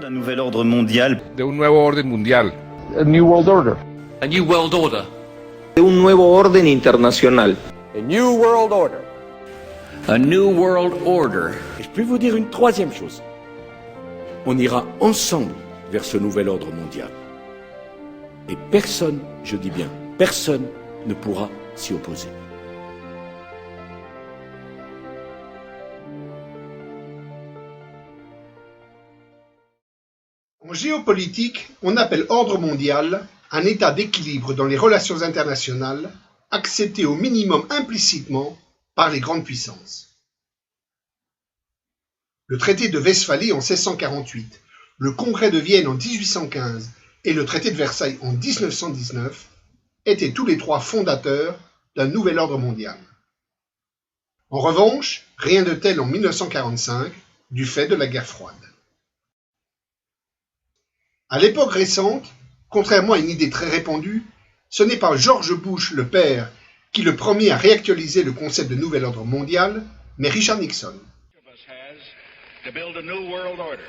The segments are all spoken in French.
d'un nouvel ordre mondial. De un nuevo orden mundial. A new world order. A new world order. De un nuevo orden internacional. A new world order. A new world order. Et je peux vous dire une troisième chose. On ira ensemble vers ce nouvel ordre mondial. Et personne, je dis bien, personne ne pourra s'y opposer. En géopolitique, on appelle ordre mondial un état d'équilibre dans les relations internationales accepté au minimum implicitement par les grandes puissances. Le traité de Westphalie en 1648, le congrès de Vienne en 1815 et le traité de Versailles en 1919 étaient tous les trois fondateurs d'un nouvel ordre mondial. En revanche, rien de tel en 1945 du fait de la guerre froide. À l'époque récente, contrairement à une idée très répandue, ce n'est pas George Bush le père qui le premier a réactualisé le concept de nouvel ordre mondial, mais Richard Nixon. To build a new world order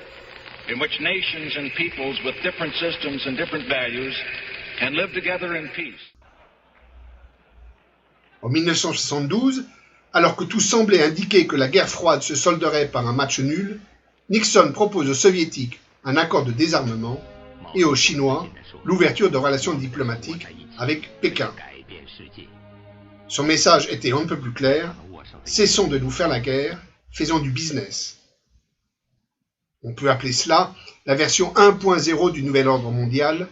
in which nations and peoples with different systems and different values can live together in peace. En 1972, alors que tout semblait indiquer que la guerre froide se solderait par un match nul, Nixon propose aux Soviétiques un accord de désarmement et aux Chinois l'ouverture de relations diplomatiques avec Pékin. Son message était un peu plus clair: cessons de nous faire la guerre, faisons du business. On peut appeler cela la version 1.0 du nouvel ordre mondial,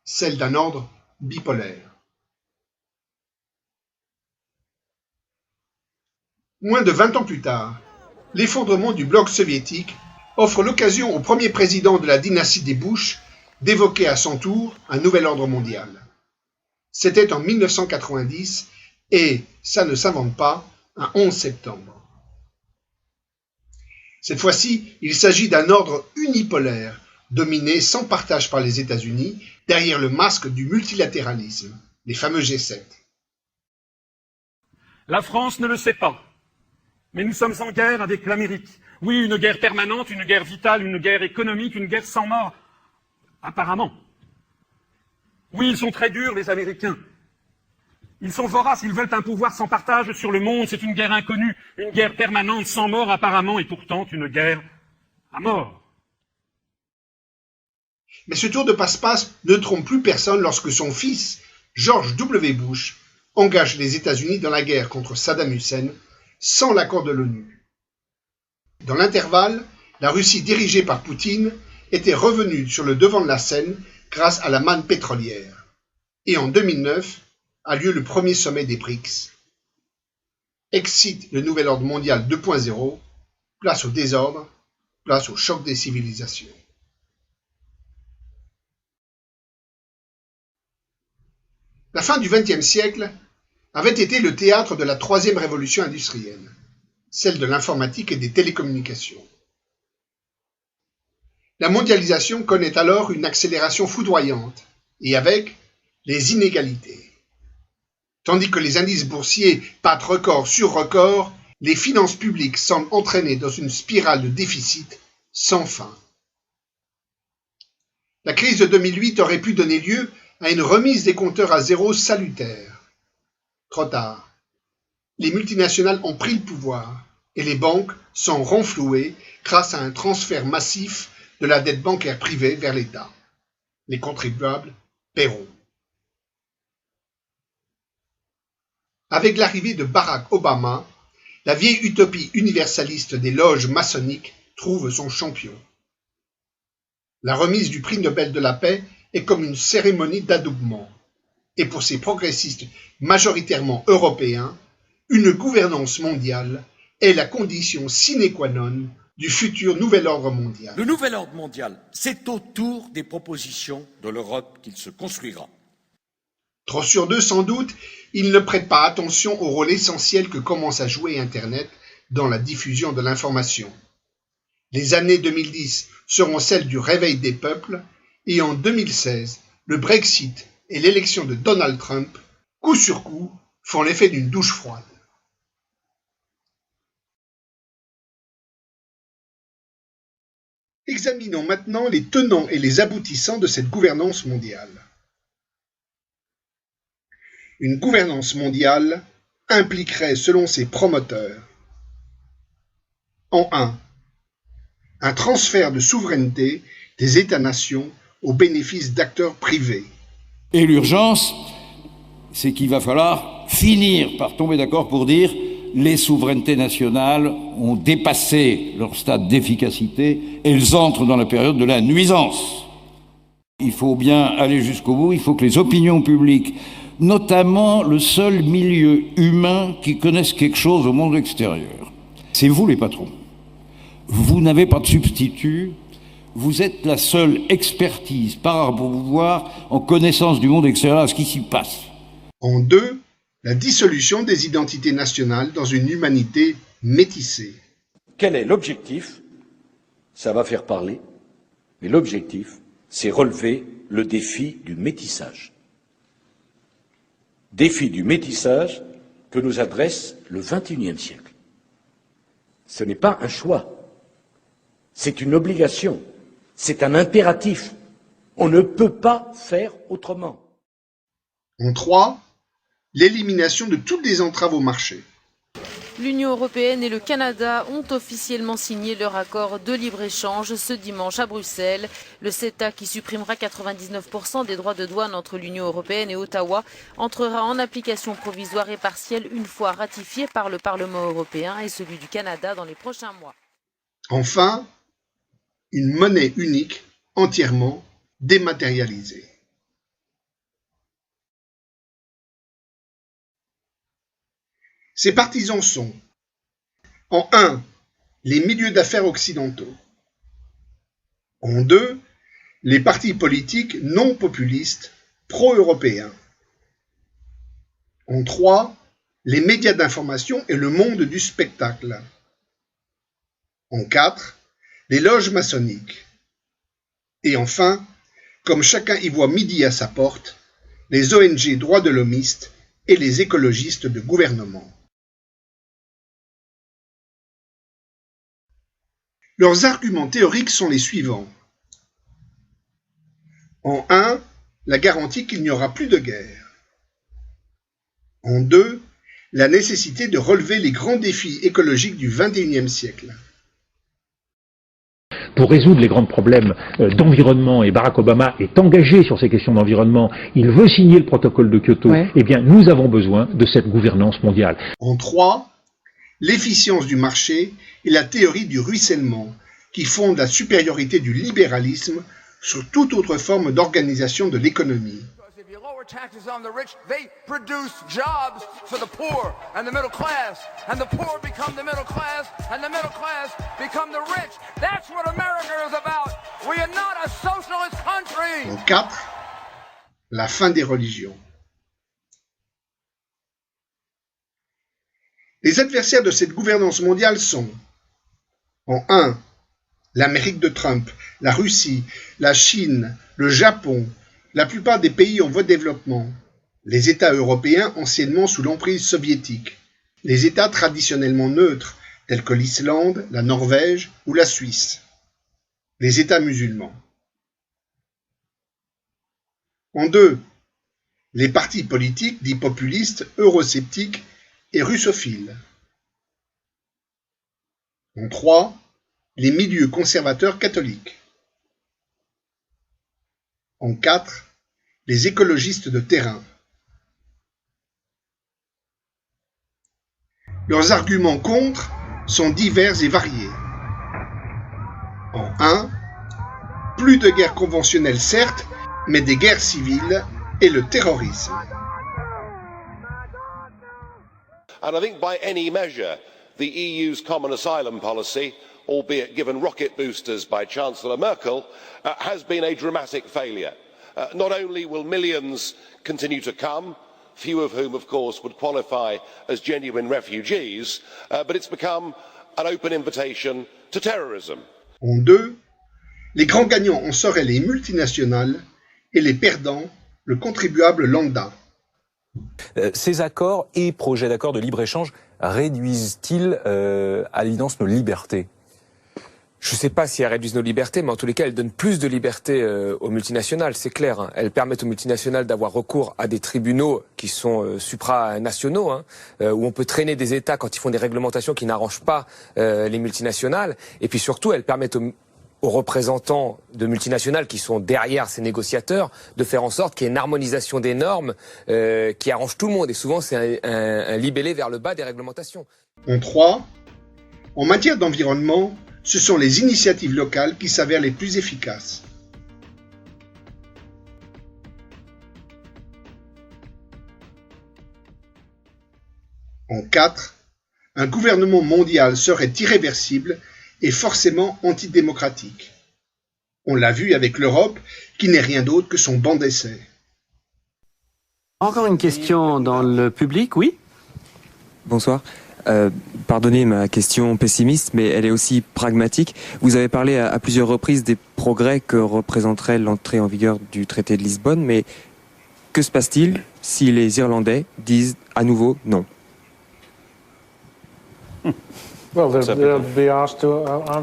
celle d'un ordre bipolaire. Moins de 20 ans plus tard, l'effondrement du bloc soviétique offre l'occasion au premier président de la dynastie des Bush d'évoquer à son tour un nouvel ordre mondial. C'était en 1990 et, ça ne s'invente pas, un 11 septembre. Cette fois-ci, il s'agit d'un ordre unipolaire, dominé sans partage par les États-Unis, derrière le masque du multilatéralisme, les fameux G7. La France ne le sait pas, mais nous sommes en guerre avec l'Amérique. Oui, une guerre permanente, une guerre vitale, une guerre économique, une guerre sans mort. Apparemment. Oui, ils sont très durs, les Américains. Ils sont voraces, ils veulent un pouvoir sans partage sur le monde. C'est une guerre inconnue, une guerre permanente, sans mort apparemment, et pourtant une guerre à mort. Mais ce tour de passe-passe ne trompe plus personne lorsque son fils, George W. Bush, engage les États-Unis dans la guerre contre Saddam Hussein sans l'accord de l'ONU. Dans l'intervalle, la Russie dirigée par Poutine était revenue sur le devant de la scène grâce à la manne pétrolière. Et en 2009, a lieu le premier sommet des BRICS. Excite le nouvel ordre mondial 2.0, place au désordre, place au choc des civilisations. La fin du XXe siècle avait été le théâtre de la troisième révolution industrielle, celle de l'informatique et des télécommunications. La mondialisation connaît alors une accélération foudroyante, et avec les inégalités. Tandis que les indices boursiers battent record sur record, les finances publiques semblent entraînées dans une spirale de déficit sans fin. La crise de 2008 aurait pu donner lieu à une remise des compteurs à zéro salutaire. Trop tard. Les multinationales ont pris le pouvoir et les banques sont renflouées grâce à un transfert massif de la dette bancaire privée vers l'État. Les contribuables paieront. Avec l'arrivée de Barack Obama, la vieille utopie universaliste des loges maçonniques trouve son champion. La remise du prix Nobel de la paix est comme une cérémonie d'adoubement. Et pour ces progressistes majoritairement européens, une gouvernance mondiale est la condition sine qua non du futur nouvel ordre mondial. Le nouvel ordre mondial, c'est autour des propositions de l'Europe qu'il se construira. Trop sur deux sans doute, ils ne prêtent pas attention au rôle essentiel que commence à jouer Internet dans la diffusion de l'information. Les années 2010 seront celles du réveil des peuples et en 2016, le Brexit et l'élection de Donald Trump, coup sur coup, font l'effet d'une douche froide. Examinons maintenant les tenants et les aboutissants de cette gouvernance mondiale. Une gouvernance mondiale impliquerait, selon ses promoteurs, en 1. Un transfert de souveraineté des États-nations au bénéfice d'acteurs privés. Et l'urgence, c'est qu'il va falloir finir par tomber d'accord pour dire les souverainetés nationales ont dépassé leur stade d'efficacité, elles entrent dans la période de la nuisance. Il faut bien aller jusqu'au bout, il faut que les opinions publiques, notamment le seul milieu humain qui connaisse quelque chose au monde extérieur, c'est vous les patrons. Vous n'avez pas de substitut, vous êtes la seule expertise par rapport au pouvoir en connaissance du monde extérieur à ce qui s'y passe. En 2, la dissolution des identités nationales dans une humanité métissée. Quel est l'objectif? Ça va faire parler, mais l'objectif, c'est relever le défi du métissage. Défi du métissage que nous adresse le XXIe siècle. Ce n'est pas un choix, c'est une obligation, c'est un impératif. On ne peut pas faire autrement. En 3, l'élimination de toutes les entraves au marché. L'Union européenne et le Canada ont officiellement signé leur accord de libre-échange ce dimanche à Bruxelles. Le CETA, qui supprimera 99% des droits de douane entre l'Union européenne et Ottawa, entrera en application provisoire et partielle une fois ratifié par le Parlement européen et celui du Canada dans les prochains mois. Enfin, une monnaie unique entièrement dématérialisée. Ses partisans sont, en 1, les milieux d'affaires occidentaux, en 2, les partis politiques non populistes pro-européens, en 3, les médias d'information et le monde du spectacle, en 4, les loges maçonniques, et enfin, comme chacun y voit midi à sa porte, les ONG droits de l'hommistes et les écologistes de gouvernement. Leurs arguments théoriques sont les suivants. En 1, la garantie qu'il n'y aura plus de guerre. En 2, la nécessité de relever les grands défis écologiques du XXIe siècle. Pour résoudre les grands problèmes d'environnement, et Barack Obama est engagé sur ces questions d'environnement, il veut signer le protocole de Kyoto, eh bien nous avons besoin de cette gouvernance mondiale. En 3, l'efficience du marché et la théorie du ruissellement, qui fonde la supériorité du libéralisme sur toute autre forme d'organisation de l'économie. Taxes on the rich, they produce jobs for the poor and the middle class, and the poor become the middle class, and the middle class become the rich. That's what America is about. We are not a socialist country. En 4, la fin des religions. Les adversaires de cette gouvernance mondiale sont, en 1, l'Amérique de Trump, la Russie, la Chine, le Japon, la plupart des pays en voie de développement, les États européens anciennement sous l'emprise soviétique, les États traditionnellement neutres tels que l'Islande, la Norvège ou la Suisse, les États musulmans. En 2, les partis politiques dits populistes, eurosceptiques et russophiles. En 3, les milieux conservateurs catholiques. En 4, les écologistes de terrain. Leurs arguments contre sont divers et variés. En 1, plus de guerres conventionnelles certes, mais des guerres civiles et le terrorisme. And I think by any measure, the EU's common asylum policy, albeit given rocket boosters by Chancellor Merkel, has been a dramatic failure. Not only will millions continue to come, few of whom of course would qualify as genuine refugees, but it's become an open invitation to terrorism. En 2, les grands gagnants en seraient les multinationales et les perdants, le contribuable lambda. Ces accords et projets d'accords de libre-échange réduisent-ils à l'évidence nos libertés ? Je ne sais pas si elles réduisent nos libertés, mais en tous les cas, elles donnent plus de liberté aux multinationales, c'est clair. Hein. Elles permettent aux multinationales d'avoir recours à des tribunaux qui sont supranationaux, hein, où on peut traîner des États quand ils font des réglementations qui n'arrangent pas les multinationales. Et puis surtout, elles permettent aux représentants de multinationales qui sont derrière ces négociateurs de faire en sorte qu'il y ait une harmonisation des normes qui arrange tout le monde. Et souvent, c'est un libellé vers le bas des réglementations. En 3, en matière d'environnement, ce sont les initiatives locales qui s'avèrent les plus efficaces. En 4, un gouvernement mondial serait irréversible et forcément antidémocratique. On l'a vu avec l'Europe, qui n'est rien d'autre que son banc d'essai. Encore une question dans le public, oui ? Bonsoir. Pardonnez ma question pessimiste, mais elle est aussi pragmatique. Vous avez parlé à plusieurs reprises des progrès que représenterait l'entrée en vigueur du traité de Lisbonne, mais que se passe-t-il si les Irlandais disent à nouveau non ?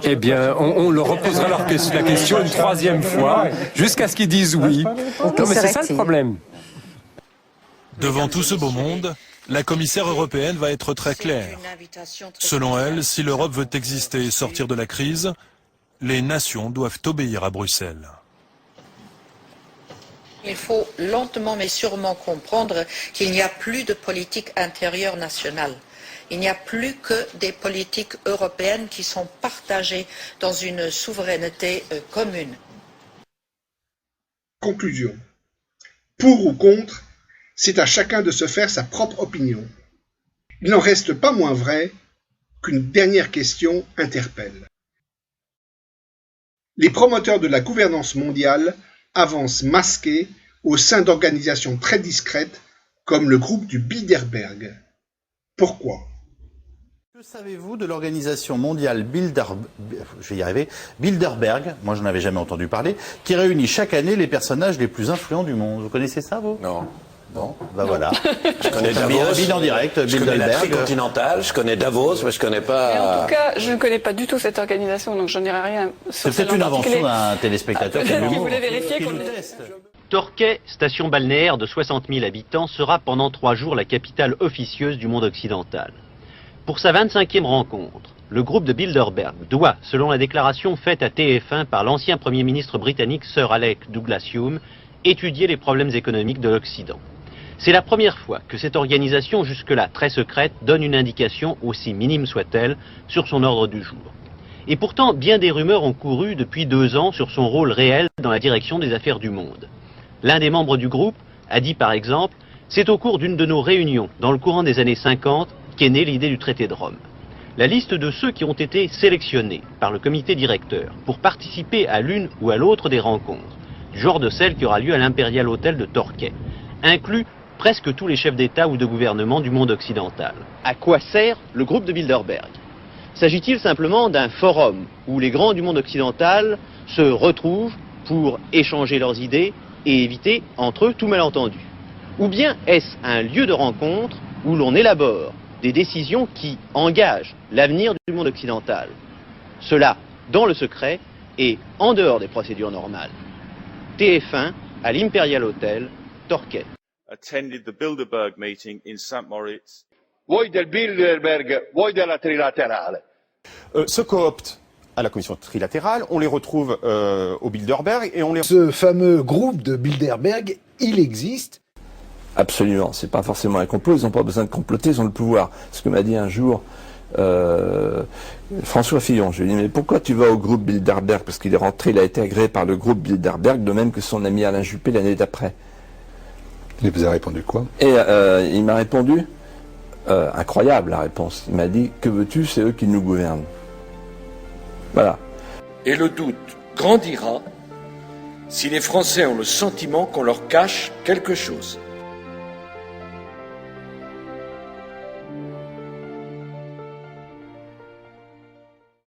Eh bien, on leur reposera la question une troisième fois, jusqu'à ce qu'ils disent oui. Non, mais c'est ça le problème. Devant tout ce beau monde, la commissaire européenne va être très claire. Selon elle, si l'Europe veut exister et sortir de la crise, les nations doivent obéir à Bruxelles. Il faut lentement mais sûrement comprendre qu'il n'y a plus de politique intérieure nationale. Il n'y a plus que des politiques européennes qui sont partagées dans une souveraineté commune. Conclusion. Pour ou contre, c'est à chacun de se faire sa propre opinion. Il n'en reste pas moins vrai qu'une dernière question interpelle. Les promoteurs de la gouvernance mondiale avancent masqués au sein d'organisations très discrètes comme le groupe du Bilderberg. Pourquoi ? Que savez-vous de l'organisation mondiale Bilderberg, moi je n'en avais jamais entendu parler, qui réunit chaque année les personnages les plus influents du monde. Vous connaissez ça, vous ? Non. Bon, ben voilà. Je connais Davos, bilan direct, je connais la Bilderberg. Tricontinentale, je connais Davos, mais je connais pas... Mais en tout cas, je ne connais pas du tout cette organisation, donc j'en dirai rien sur C'est peut-être une invention d'un téléspectateur qui vous voulez vérifier qu'on le teste. Torquay, station balnéaire de 60 000 habitants, sera pendant 3 jours la capitale officieuse du monde occidental. Pour sa 25e rencontre, le groupe de Bilderberg doit, selon la déclaration faite à TF1 par l'ancien Premier ministre britannique Sir Alec Douglas-Home, étudier les problèmes économiques de l'Occident. C'est la première fois que cette organisation, jusque-là très secrète, donne une indication, aussi minime soit-elle, sur son ordre du jour. Et pourtant, bien des rumeurs ont couru depuis 2 ans sur son rôle réel dans la direction des affaires du monde. L'un des membres du groupe a dit par exemple « C'est au cours d'une de nos réunions, dans le courant des années 50, qu'est née l'idée du traité de Rome. » La liste de ceux qui ont été sélectionnés par le comité directeur pour participer à l'une ou à l'autre des rencontres, du genre de celle qui aura lieu à l'Imperial Hotel de Torquay, inclut presque tous les chefs d'État ou de gouvernement du monde occidental. À quoi sert le groupe de Bilderberg ? S'agit-il simplement d'un forum où les grands du monde occidental se retrouvent pour échanger leurs idées et éviter entre eux tout malentendu ? Ou bien est-ce un lieu de rencontre où l'on élabore des décisions qui engagent l'avenir du monde occidental ? Cela dans le secret et en dehors des procédures normales. TF1 à l'Imperial Hotel, Torquay. Attended the Bilderberg meeting in St. Moritz. Vuoi del Bilderberg, vuoi della trilaterale. Se cooptent à la commission trilatérale, on les retrouve au Bilderberg et on les... Ce fameux groupe de Bilderberg, il existe. Absolument, c'est pas forcément un complot, ils n'ont pas besoin de comploter, ils ont le pouvoir. Ce que m'a dit un jour François Fillon, je lui ai dit mais pourquoi tu vas au groupe Bilderberg ? Parce qu'il est rentré, il a été agréé par le groupe Bilderberg, de même que son ami Alain Juppé l'année d'après. Il vous a répondu quoi ? Et il m'a répondu, incroyable la réponse, il m'a dit que veux-tu, c'est eux qui nous gouvernent. Voilà. Et le doute grandira si les Français ont le sentiment qu'on leur cache quelque chose.